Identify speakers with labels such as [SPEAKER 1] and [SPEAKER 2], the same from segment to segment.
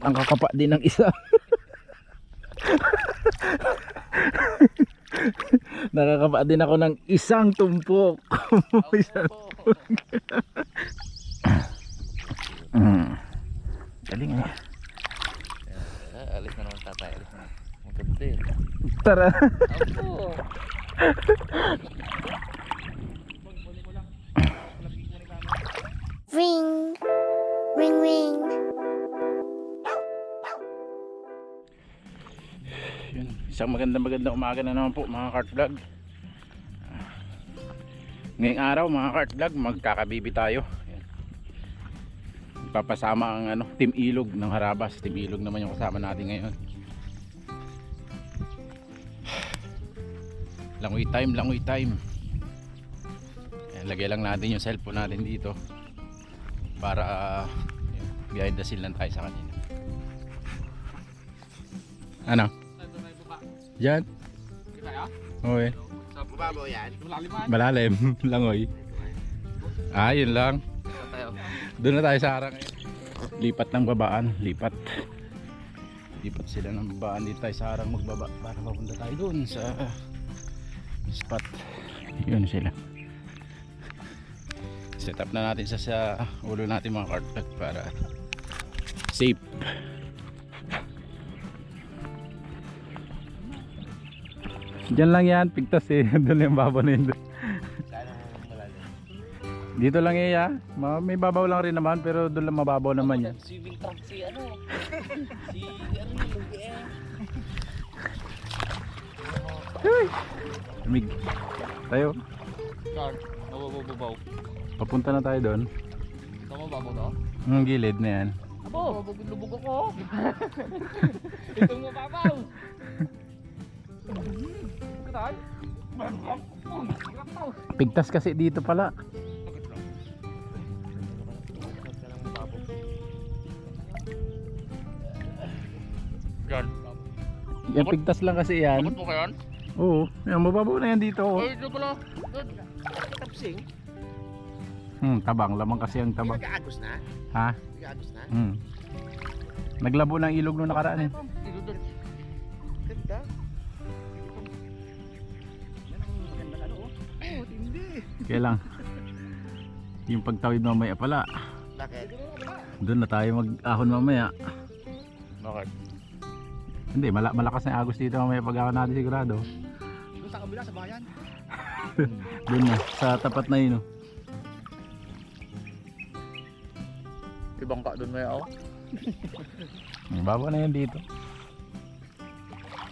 [SPEAKER 1] ang kakapa din ng isa. Nakakapa din ako ng isang tumpok. Isang tumpok. Galing eh.
[SPEAKER 2] Alis na naman tatay, alis na. Maganda eh.
[SPEAKER 1] Tara.
[SPEAKER 2] Opo.
[SPEAKER 3] Ring, ring, ring.
[SPEAKER 1] Yun, isang magandang umaga na naman po mga kart vlog. Ngayong araw mga kart vlog, magkakabibi tayo. Yan. Papasama ang Team Ilog ng Harabas. Team Ilog naman yung kasama natin ngayon. Langoy time, langoy time. Yan, lagay lang natin yung cellphone natin dito para behind the scene lang tayo sa kanina. Ano? Diyan? Okay.
[SPEAKER 2] Sa baba yan?
[SPEAKER 1] Malalim. Langoy. Ah, yun lang. Doon na tayo sa harang ngayon. Lipat ng babaan. Lipat sila ng babaan. Dito tayo sa harang magbaba para mapunta tayo doon sa spot. Yun sila. Set up na natin sa ulo natin mga carpet para safe. Diyan lang yan, pigtas eh. Doon yung babaw na yun. Dito lang iya. May babaw lang rin naman pero doon lang mababaw naman yan.
[SPEAKER 2] Swimming trunk si ano. Si
[SPEAKER 1] Lamig. Tayo.
[SPEAKER 2] Car, mababaw.
[SPEAKER 1] Papunta na tayo doon.
[SPEAKER 2] Ito mababaw to?
[SPEAKER 1] Ang gilid na yan.
[SPEAKER 2] Abo, lubog ako. Itong mababaw. Katay?
[SPEAKER 1] Pigtas kasi dito pala.
[SPEAKER 2] Yan.
[SPEAKER 1] Yan pigtas lang kasi yan.
[SPEAKER 2] Abot mo kayan?
[SPEAKER 1] Oo, yan mababaw na yan dito. Oh.
[SPEAKER 2] Ay, ito pala. Tapsing.
[SPEAKER 1] Tabang, lamang kasi ang tabang.
[SPEAKER 2] Nag-aagos na?
[SPEAKER 1] Ha?
[SPEAKER 2] Nag-aagos na?
[SPEAKER 1] Naglabo ng ilog nung nakaraan eh.
[SPEAKER 2] Dito doon. Ganda. Yan ang maganda ano oh. Oh, hindi.
[SPEAKER 1] Kaya lang, yung pagtawid mamaya pala,
[SPEAKER 2] Bakit?
[SPEAKER 1] doon na tayo mag-ahon mamaya.
[SPEAKER 2] Bakit?
[SPEAKER 1] Hindi, malakas na agos dito mamaya pag-ahon natin sigurado.
[SPEAKER 2] Doon sa kabila, sa bayan.
[SPEAKER 1] Doon na, sa tapat na yun. Oh.
[SPEAKER 2] Ibang ka doon maya ako.
[SPEAKER 1] Baba na yan dito.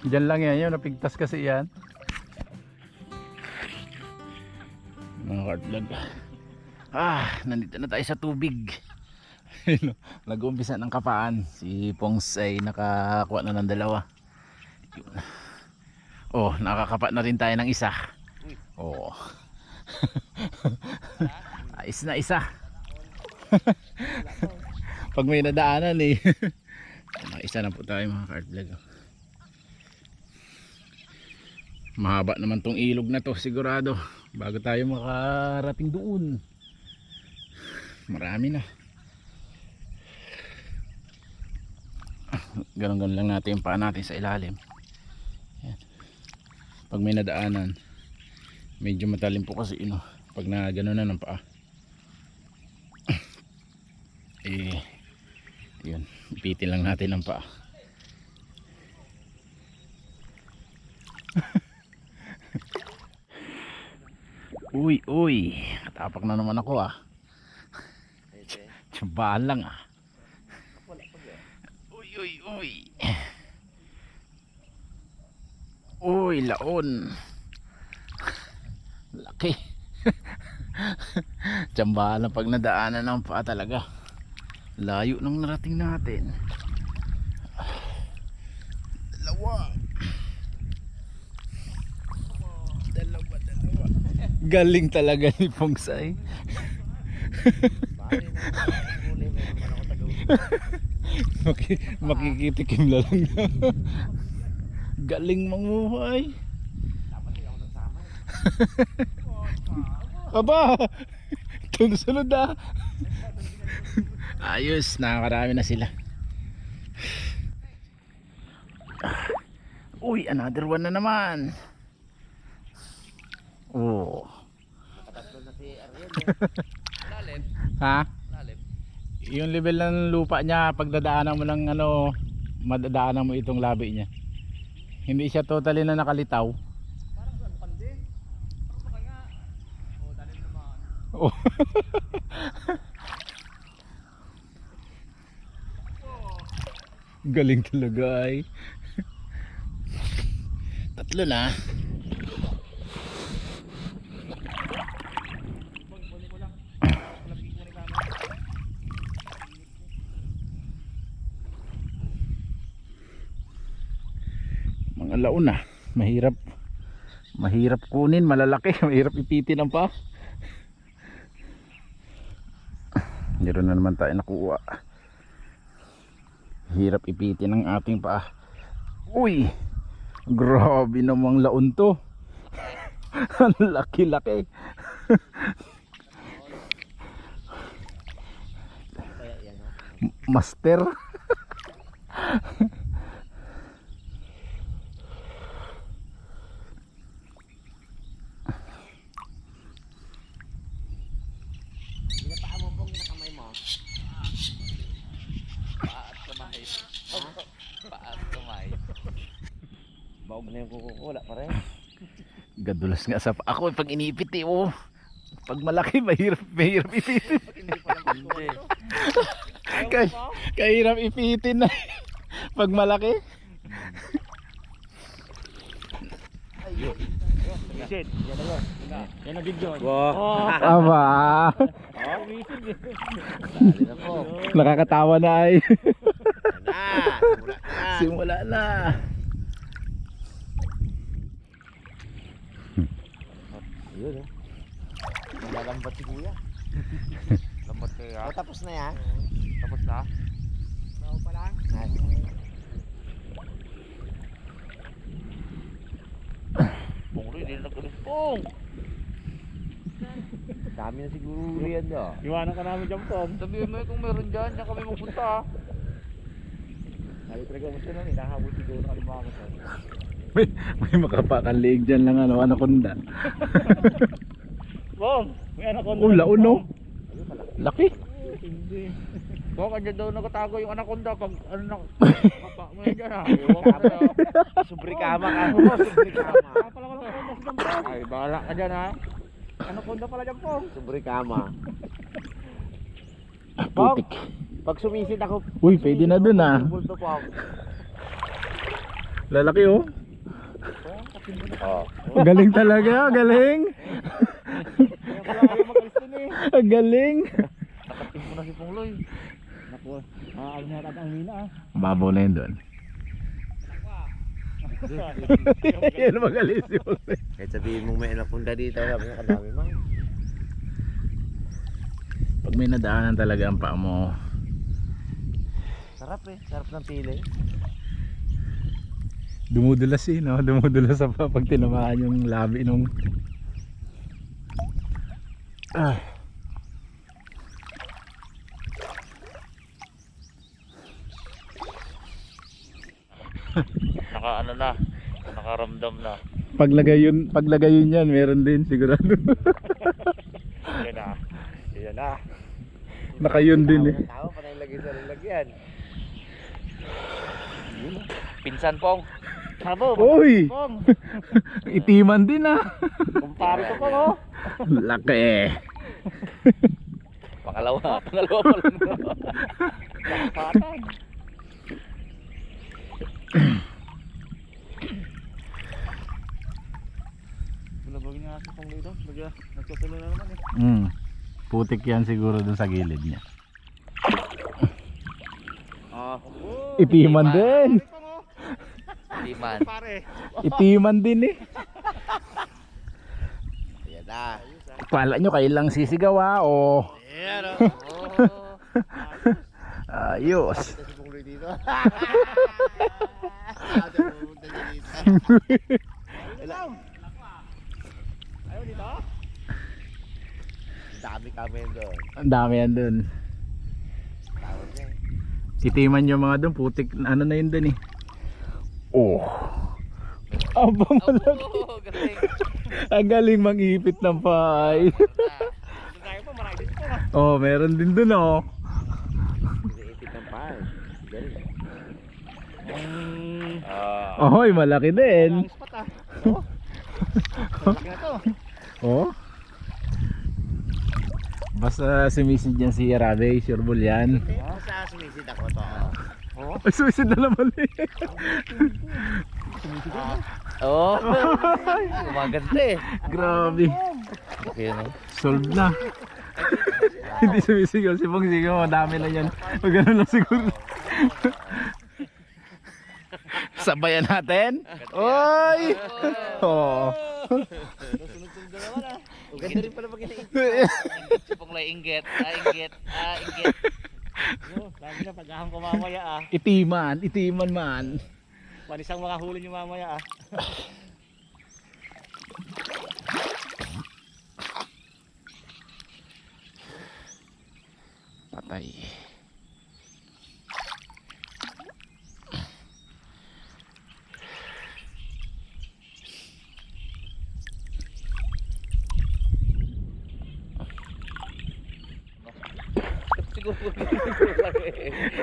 [SPEAKER 1] Diyan lang yan, yun, napigtas kasi yan. Mga kartlag. Nandito na tayo sa tubig. Nag-uumpisa ng kapaan. Si Pongs ay nakakuha na ng dalawa. Yun. Oh, nakakapa na rin tayo ng isa. Oh. Ayos na isa. Pag may nadaanan eh. Isa na po tayo mga kartlag. Mahaba naman tong ilog na to sigurado. Bago tayo makarating doon. Marami na. Ganon-ganon lang natin yung paa natin sa ilalim. Yan. Pag may nadaanan, medyo matalim po kasi pag na ganon na ng paa. Yun, ipitin lang natin ang paa. Uy, katapak na naman ako Tsabahan lang Uy, laon. Laki. Tsambahan lang pag nadaanan ng paa talaga. Layo nang narating natin. Dalawa. Galing talaga ni Pongsay. Makikitikim lang. Galing manguhay. Aba, sunod Ayos, nakakarami na sila. Uy, another one na naman. Oh.
[SPEAKER 2] Nakatatlo na si Ariel. Lalim.
[SPEAKER 1] Ha?
[SPEAKER 2] Lalim.
[SPEAKER 1] Yung level ng lupa niya, pagdadaanan mo ng ano, madadaanan mo itong labi niya. Hindi siya totally na nakalitaw.
[SPEAKER 2] Parang saan pandi? Baka nga. Oh, dalim naman.
[SPEAKER 1] Oh. Galing talaga ay. Tatlo na. Mga laon na. Mahirap kunin, malalaki. Mahirap ipitin ang pa. Meron na naman tayo nakuha. Hirap ipitin ang ating paa. Uy, grabe namang laon to. Ang laki-laki. Master.
[SPEAKER 2] Pinapaa mo pong nakamay mo. Paa at kamay. Paa at kamay. Baog na yung kuko ko, wala pa rin.
[SPEAKER 1] Gadulas nga sa paa. Ako pag inipit eh, oh. Pag malaki, mahirap ipitin.
[SPEAKER 2] Hindi.
[SPEAKER 1] Kahirap ipitin na. Pag malaki.
[SPEAKER 4] Shit, yan na yun. Yan na big yun.
[SPEAKER 1] Aba.
[SPEAKER 2] Dali na po.
[SPEAKER 1] Nakakatawa na ay.
[SPEAKER 2] Simula na.
[SPEAKER 1] Simula na.
[SPEAKER 2] Ayun oh. Nalalambat si kuya. Lambat kaya. Oh, tapos na yan. Tapos na?
[SPEAKER 4] Bago pa lang.
[SPEAKER 2] Pong rin, hindi na nagkalis pong. Dami na siguro uli yan daw.
[SPEAKER 4] Iwanan ka namin dyan, Pong.
[SPEAKER 2] Sabihin mo kung meron dyan, dyan kami magpunta.
[SPEAKER 4] Sabi talaga mo siya nun, hinahabol siguro ng alimango sa.
[SPEAKER 1] May makapakan liig dyan lang ano, anaconda.
[SPEAKER 4] Pong, may anak ko.
[SPEAKER 1] Oh, laon no. Laki.
[SPEAKER 4] Hindi.
[SPEAKER 2] Kung kanya daw nakatago yung anaconda pag ano na kapak mo yan dyan ha. Iwan ka na. Subrikama ka mo, subrikama.
[SPEAKER 4] Pala ko lang Pong, dyan, Pong.
[SPEAKER 2] Ay, bahala ka dyan ha.
[SPEAKER 4] Anaconda pala dyan, Pong.
[SPEAKER 2] Subrikama.
[SPEAKER 1] Putik.
[SPEAKER 2] Pag sumisid ako,
[SPEAKER 1] Uy, pwede na dun ah.
[SPEAKER 2] bulto po ako.
[SPEAKER 1] Lalaki oh.
[SPEAKER 2] Oo.
[SPEAKER 1] Galing talaga, galing.
[SPEAKER 4] Kaya pala kayo mag-alis dun eh.
[SPEAKER 1] Galing.
[SPEAKER 2] Nakatim mo na si Pongloy.
[SPEAKER 4] Naku, maalam na natin ang mina ah.
[SPEAKER 1] Babaw na yun doon. Yan magalis yun.
[SPEAKER 2] Kahit sabihin mo may anaconda dito, sabi nga kadami man.
[SPEAKER 1] Pag may nadaanan talaga ang paa mo.
[SPEAKER 2] Sarap eh, sarap ng pili.
[SPEAKER 1] Dumudulas eh, no? Dumudulas sa paa pag tinamaan yung labi nung... Ah.
[SPEAKER 2] Naka ano na, nakaramdam na.
[SPEAKER 1] Paglagay yun yan, meron din sigurado.
[SPEAKER 4] Yan na. Yan na.
[SPEAKER 1] Nakayon din eh.
[SPEAKER 2] Tao pa na ilagay sa lalagyan. Pinsan Pong.
[SPEAKER 4] Sabo,
[SPEAKER 1] Uy!
[SPEAKER 4] Pong.
[SPEAKER 1] Itiman din ah.
[SPEAKER 4] Kumpare ko, Pong oh.
[SPEAKER 1] Laki.
[SPEAKER 2] Pangalawa pa lang.
[SPEAKER 4] Kapatan. Bulabagin nga si Pong dito. Bagya, nagtutuloy na naman eh.
[SPEAKER 1] Putik yan siguro dun sa gilid niya.
[SPEAKER 2] Oh,
[SPEAKER 1] Itiman din.
[SPEAKER 2] liman.
[SPEAKER 4] Pare.
[SPEAKER 1] Itiman din eh.
[SPEAKER 2] Ayan na.
[SPEAKER 1] Kala nyo kayo lang sisigaw o.
[SPEAKER 2] Ayan oh.
[SPEAKER 1] Ayos.
[SPEAKER 2] Si Pongloy dito.
[SPEAKER 4] Ayaw dito?
[SPEAKER 2] Dami kami doon.
[SPEAKER 1] Ang dami yan dun.
[SPEAKER 2] Tawag niya
[SPEAKER 1] Itiman yung mga doon, putik, ano na yun doon eh. Oh. Aba malaki.
[SPEAKER 2] Oo, galing.
[SPEAKER 1] Ang galing mangipit ng paay.
[SPEAKER 4] Kaya pa, marami dito pa.
[SPEAKER 1] Oh, meron din doon oh.
[SPEAKER 2] Ipit ng paa. Galing.
[SPEAKER 1] Ahoy, malaki din.
[SPEAKER 4] Ang spot ah. Oo. Malaki na to.
[SPEAKER 1] Oh. Basta sumisid yan si Rabe, sure bull yan.
[SPEAKER 2] Sa sumisid ako to.
[SPEAKER 4] Oo.
[SPEAKER 1] Ay, sumisid na naman eh.
[SPEAKER 2] Oo. Gumaganda eh.
[SPEAKER 1] Grabe.
[SPEAKER 2] Okay no?
[SPEAKER 1] Solved na. Hindi sumisigaw si Pong, sigaw, madami na yan. Magano lang siguro. Sabayan natin. Oy! Oo.
[SPEAKER 2] Sunod-sunod na naman ah. Ganda rin pala pag inainggit. Sipong lang inggit. Inggit. Inggit.
[SPEAKER 4] Lagi na pag-aham ko mamaya ah.
[SPEAKER 1] Itiman man.
[SPEAKER 4] Panisang mga huli nyo mamaya ah.
[SPEAKER 1] Patay.
[SPEAKER 2] Siguro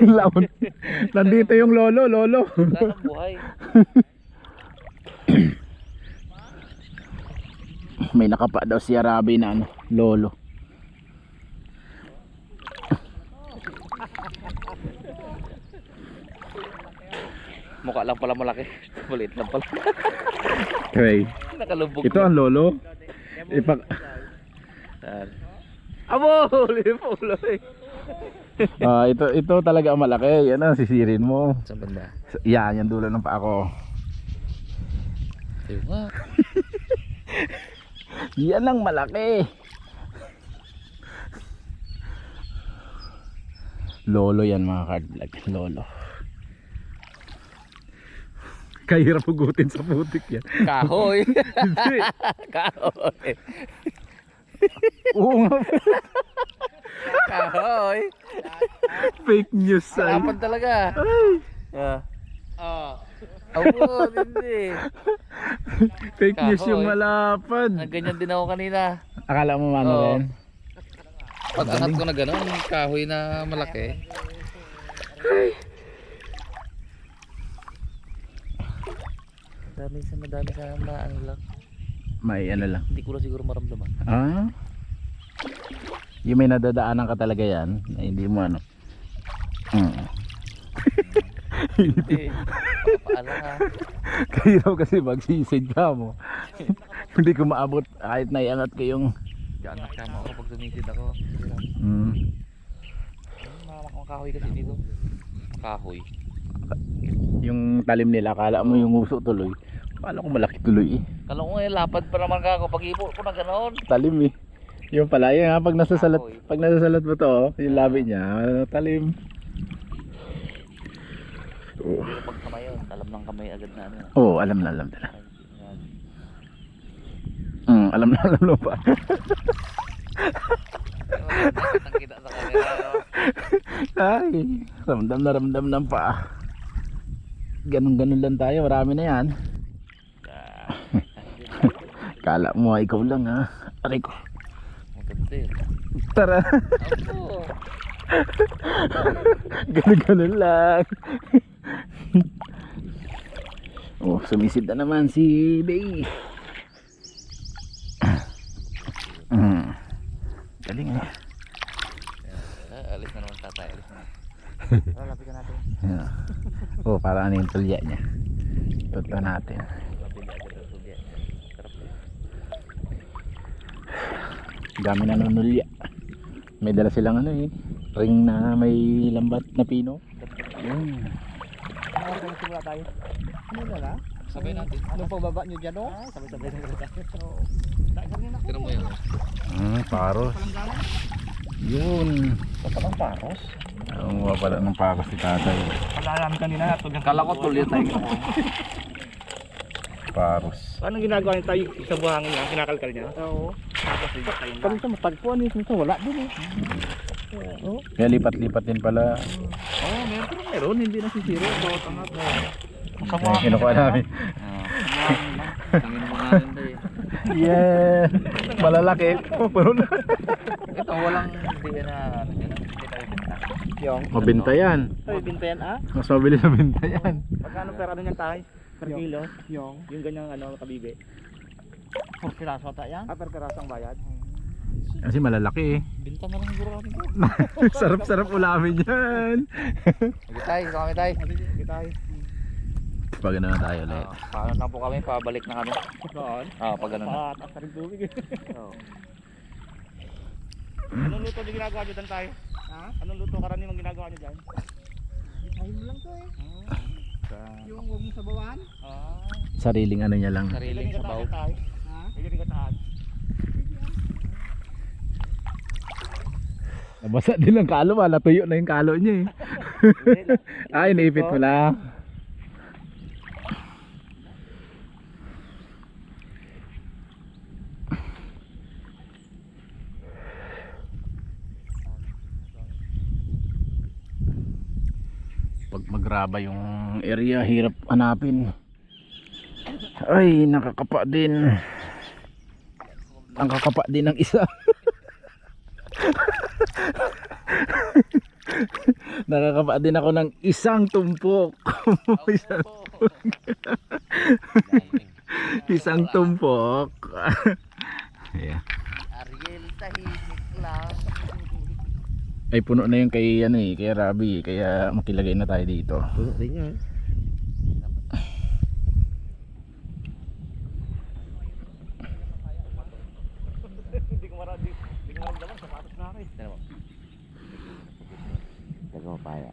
[SPEAKER 1] Laon. Nandito yung lolo.
[SPEAKER 2] Sana buhay.
[SPEAKER 1] May nakapa daw si Arabi na ano, lolo.
[SPEAKER 2] Mukha lang pala malaki. Maliit lang pala.
[SPEAKER 1] Okay.
[SPEAKER 2] Nakalubog.
[SPEAKER 1] Ito ang lolo. Ipak
[SPEAKER 2] Abo! Huli po uloy.
[SPEAKER 1] ito talaga ang malaki. Yan ang sisirin mo.
[SPEAKER 2] Saan banda?
[SPEAKER 1] Yan, yung dulo ng paa ko.
[SPEAKER 2] Ayun nga.
[SPEAKER 1] Yan ang malaki. Lolo yan mga card vlog. Lolo. Kahirap hugutin sa putik yan.
[SPEAKER 2] Kahoy.
[SPEAKER 1] Hindi.
[SPEAKER 2] Kahoy.
[SPEAKER 1] Oo nga.
[SPEAKER 2] Kahoy.
[SPEAKER 1] Fake news ay.
[SPEAKER 2] Harapan talaga. Ah. Hindi.
[SPEAKER 1] Fake news yung
[SPEAKER 2] Kahoy.
[SPEAKER 1] malapad.
[SPEAKER 2] Ganyan din ako kanina.
[SPEAKER 1] Akala mo mano
[SPEAKER 2] Oo.
[SPEAKER 1] rin?
[SPEAKER 2] Pag angat ko na gano'n, kahoy na malaki. Madami sa ano lang.
[SPEAKER 1] May ano lang.
[SPEAKER 2] Hindi ko na siguro maramdaman.
[SPEAKER 1] Ah? Yung may nadadaanan ka talaga yan. Na hindi mo ano.
[SPEAKER 2] Hindi. Paalam ha.
[SPEAKER 1] Kahirap kasi magsisid ka mo. Hindi ko maabot kahit naiangat ko yung
[SPEAKER 2] Diyan nakama ako pag sumisid ako. Mga kahoy kasi dito. Kahoy.
[SPEAKER 1] yung talim nila. Akala mo yung uso tuloy. Akala ko malaki tuloy eh.
[SPEAKER 2] Kala ko lapad pa naman ako pag ipo ko na gano'n.
[SPEAKER 1] Talim eh. Yung pala yun ha. Pag nasasalat,
[SPEAKER 2] Kahoy.
[SPEAKER 1] pag nasasalat mo to, oh, yung labi niya, talim. Oh.
[SPEAKER 2] Pero pag kamay yun, alam ng kamay agad na ano.
[SPEAKER 1] Oh, alam na nila. Alam na pa.
[SPEAKER 2] Nakita sa kanila.
[SPEAKER 1] Ay, ramdam ng paa. Ganun lang tayo, marami na yan. Kala mo ikaw lang ha. Aray ko.
[SPEAKER 2] Maganda yun.
[SPEAKER 1] Tara.
[SPEAKER 2] Ako.
[SPEAKER 1] Ganun lang. Oh, sumisid na naman si Bay. Galing eh.
[SPEAKER 2] Alis na naman tatay. Alis na.
[SPEAKER 4] Lalapitan natin.
[SPEAKER 1] Yeah. Oh, para ano yung tulya niya. Tuto natin.
[SPEAKER 2] Mabili agad ang tulya. Sarap yun.
[SPEAKER 1] Dami na nunulya. May dala silang ano eh. Ring na may lambat na pino. Yun.
[SPEAKER 4] Ano kung simula tayo? Ano na la?
[SPEAKER 2] Sabay natin.
[SPEAKER 4] Nung pagbaba nyo dyan o? Sabay-sabay na tayo. Dagan yun ako.
[SPEAKER 2] Tira mo yun.
[SPEAKER 1] Paros. Yun.
[SPEAKER 2] Ito palang paros.
[SPEAKER 1] Ang mga pala ng paros si tatay.
[SPEAKER 4] Palalam kanina.
[SPEAKER 2] Kala ko tulya tayo.
[SPEAKER 1] Paros.
[SPEAKER 4] Anong ginagawa niya tayo sa buhangin niya? Kinakalkal niya? Oo. Tapos lipat tayo na. Parang matagpuan niya. Wala din eh.
[SPEAKER 1] Kaya lipat-lipat din pala.
[SPEAKER 2] Oo, meron Meron, hindi nasisiro. Bawat angat.
[SPEAKER 1] Ay, kinukuha namin.
[SPEAKER 2] Tingin mo natin ito eh.
[SPEAKER 1] Yeah! Malalaki. Puno na.
[SPEAKER 2] Ito walang hindi na hindi tayo benta.
[SPEAKER 4] Yung.
[SPEAKER 1] Mabenta yan.
[SPEAKER 4] Ay, binta yan ah.
[SPEAKER 1] Mas mabilis na benta yan.
[SPEAKER 4] Magkano pera din yan tayo? Per kilo? Yung ganyang ano, kabibi. Per piraso ata yan? Ah, per piraso ang bayad.
[SPEAKER 1] Kasi malalaki eh.
[SPEAKER 2] Benta na lang siguro kami ko.
[SPEAKER 1] Sarap-sarap ulamin yan.
[SPEAKER 2] Sige tayo.
[SPEAKER 4] Kita tayo.
[SPEAKER 1] Pag ano na tayo ulit.
[SPEAKER 2] Paano na po kami, pabalik na kami.
[SPEAKER 4] Doon.
[SPEAKER 2] Pag ano na.
[SPEAKER 4] Taas na rin tubig eh.
[SPEAKER 2] Oo.
[SPEAKER 4] Anong luto din ginagawa nyo dyan tayo? Ha? Anong luto karaniwang ginagawa nyo dyan? Ayun mo lang to eh. Yung huwag mo sabawan?
[SPEAKER 1] Sariling ano niya lang.
[SPEAKER 2] Sariling sabaw.
[SPEAKER 4] Ha? May galing katahan.
[SPEAKER 1] Nabasa din ang kalo, natuyo na yung kalo niya eh. Ay, naipit mo lang. Pag magraba yung area, hirap hanapin. Ay, nakakapa din. Ang kakapa din ng isa. Nakakapa din ako ng isang tumpok. Isang tumpok. Yeah.
[SPEAKER 2] Ariel, tahimik lang.
[SPEAKER 1] Ay puno na yung kay ano eh, kay Rabi, kaya makilagay na tayo dito.
[SPEAKER 4] Puno din yan. Hindi ko maramdaman sapatos na rin.
[SPEAKER 2] Nagawa paya.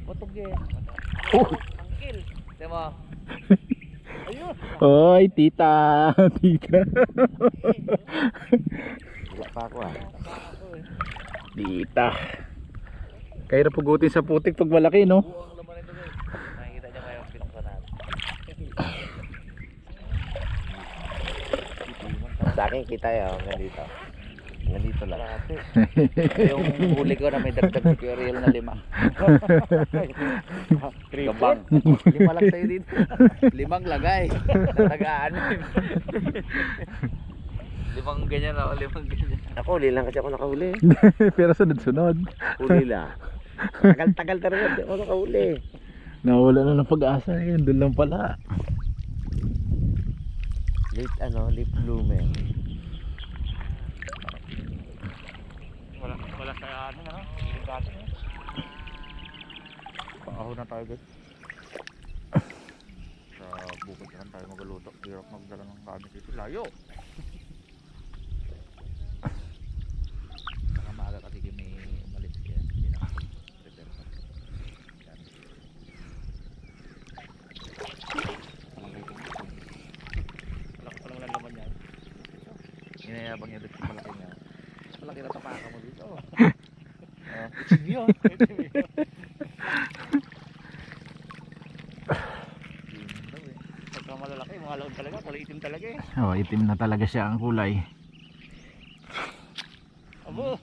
[SPEAKER 2] Potog yan.
[SPEAKER 1] Oh.
[SPEAKER 2] Angkil. Diba?
[SPEAKER 1] Hoy, tita, tita.
[SPEAKER 2] Wala pa ako ah.
[SPEAKER 1] Tita. Kaya na pugutin sa putik pag malaki, no?
[SPEAKER 2] Buong laman ito guys. Nakikita niya ngayon pinuksan natin. Sa akin kita yun, ganito. Ganito lang. Yung huli ko na may dagdag si Ariel na 5. Gabang. 5 lang sa'yo dito. 5 lagay. Tagaan. 5 ganyan ako, 5 ganyan.
[SPEAKER 4] Ako, huli lang kasi ako nakahuli.
[SPEAKER 1] Pero sunod-sunod.
[SPEAKER 4] Huli lang. Tagal-tagal talaga, hindi ako nakahuli.
[SPEAKER 1] Nawala na ng pag-asa yun, doon lang pala.
[SPEAKER 2] Late bloomer.
[SPEAKER 4] Wala sa ano na, hindi dati eh.
[SPEAKER 2] Paaho na tayo guys. Sa bukod na lang tayo magluto. Hirap magdala ng gamit dito. Layo! Saka maaga kasi may umalis kaya hindi na prepare pa. Yan.
[SPEAKER 4] Wala ko palang lalaman yan.
[SPEAKER 2] Inayabang niya dito sa malaki niya. Malaki na tapaka mo dito.
[SPEAKER 4] Itim yun. Pagka malalaki, mga laon talaga, kulay itim talaga eh.
[SPEAKER 1] Oh, itim na talaga siya ang kulay.
[SPEAKER 4] Abo!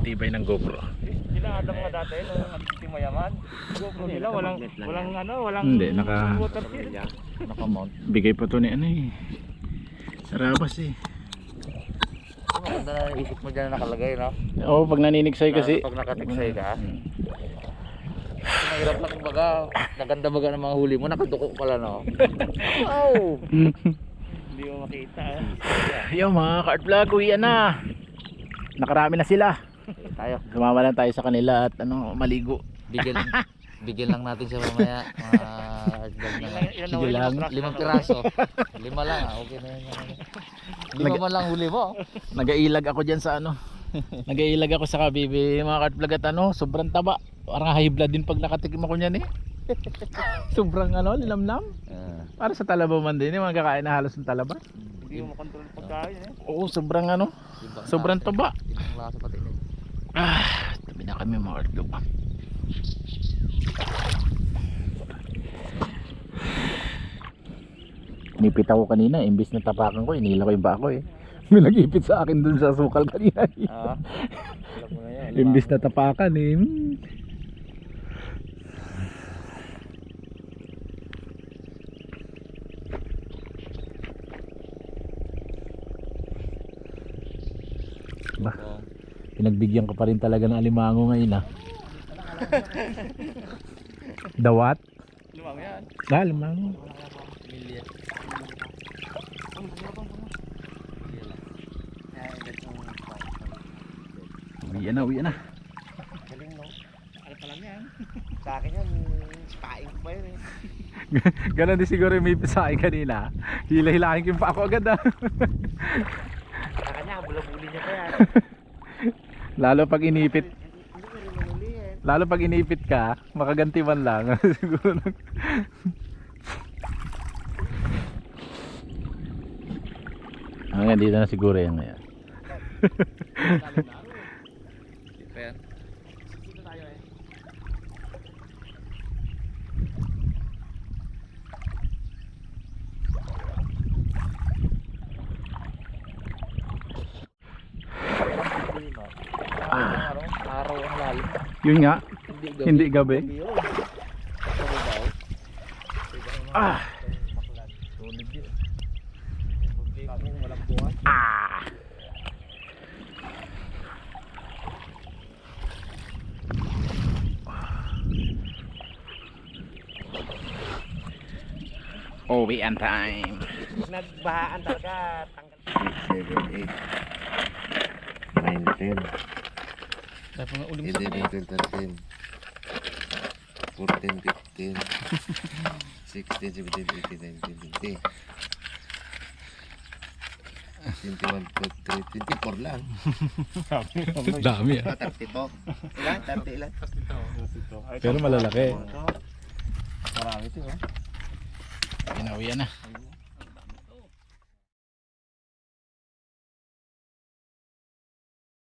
[SPEAKER 1] Tibay ng GoPro.
[SPEAKER 4] Sila Adam nga dati, nung hindi mayaman. GoPro nila, walang
[SPEAKER 1] Hindi, naka-
[SPEAKER 4] water seal.
[SPEAKER 2] Naka-mount.
[SPEAKER 1] Bigay pa to ni ano eh. Sarabas eh.
[SPEAKER 2] Maganda na isip mo dyan na nakalagay, no?
[SPEAKER 1] Oo, pag naninigsay kasi.
[SPEAKER 2] Pag nakatiksay ka. Mahirap lang kumbaga. Naganda baga ng mga huli mo, nakaduko pala, no? Wow!
[SPEAKER 4] Hindi mo makita eh.
[SPEAKER 1] Yo mga ka-art vlog, uwian na. Nakarami na sila.
[SPEAKER 2] Tayo.
[SPEAKER 1] Sumama lang tayo sa kanila at maligo.
[SPEAKER 2] Bigyan lang natin siya mamaya.
[SPEAKER 1] Sige lang.
[SPEAKER 2] 5 piraso. 5 lang, okay na yan. 5 man lang huli mo.
[SPEAKER 1] Nagailag ako dyan sa ano. Nagailag ako sa kabibi mga ka-art vlog at sobrang taba. Parang high blood din pag nakatikim ako niyan eh. Sobrang linamnam. Para sa talaba man din, mga kakain na halos ng talaba.
[SPEAKER 4] Hindi mo makontrol ang pagkain eh.
[SPEAKER 1] Oo, sobrang sobrang taba.
[SPEAKER 2] Ibang lasa pati.
[SPEAKER 1] Tabi na kami mga art vlog. Nipit ako kanina, imbis na tapakan ko, inila ko yung bako eh. May nag-ipit sa akin dun sa sukal kanina.
[SPEAKER 2] Ah. Alam mo na yan.
[SPEAKER 1] Imbis na tapakan eh. Ba, pinagbigyan ko pa rin talaga ng alimango ngayon ah. Dawat?
[SPEAKER 4] Lumang yan.
[SPEAKER 1] Ah, alimango.
[SPEAKER 2] Pamilya.
[SPEAKER 1] Uwi na.
[SPEAKER 2] Galing no?
[SPEAKER 4] Ano pa lang yan?
[SPEAKER 2] Sa akin yan, spaing ko pa yun eh.
[SPEAKER 1] Ganon din siguro yung may sa akin kanina. Hila-hilahin ko yung pa ako agad ah.
[SPEAKER 2] Sa kanya, bulabuli niya pa yan.
[SPEAKER 1] Lalo pag inipit.
[SPEAKER 2] Hindi ko rin manulihin.
[SPEAKER 1] Lalo pag inipit ka, makaganti man lang. Siguro. Hanggang dito na siguro yan ngayon.
[SPEAKER 2] Hindi pa yan.
[SPEAKER 4] Dito tayo eh.
[SPEAKER 2] Ah. Araw ang lalim.
[SPEAKER 1] Yun nga, hindi gabi.
[SPEAKER 2] Yun. Sabi daw.
[SPEAKER 1] Ah!
[SPEAKER 2] Tunog yun. Kami walang buwan.
[SPEAKER 1] Ah! Uwian time.
[SPEAKER 2] Nagbahaan talaga. Tanggal.
[SPEAKER 5] 7, 8, 9, 10,
[SPEAKER 4] Dapat nga uling
[SPEAKER 5] 11, 12, 13, 14, 15, 16, 17, 18, 19, 20, 21, 22, 24 lang.
[SPEAKER 1] Dami ah.
[SPEAKER 5] 32. Ilan? 30 ilan?
[SPEAKER 1] Pero malalaki.
[SPEAKER 2] Marami ito.
[SPEAKER 1] Uwian na.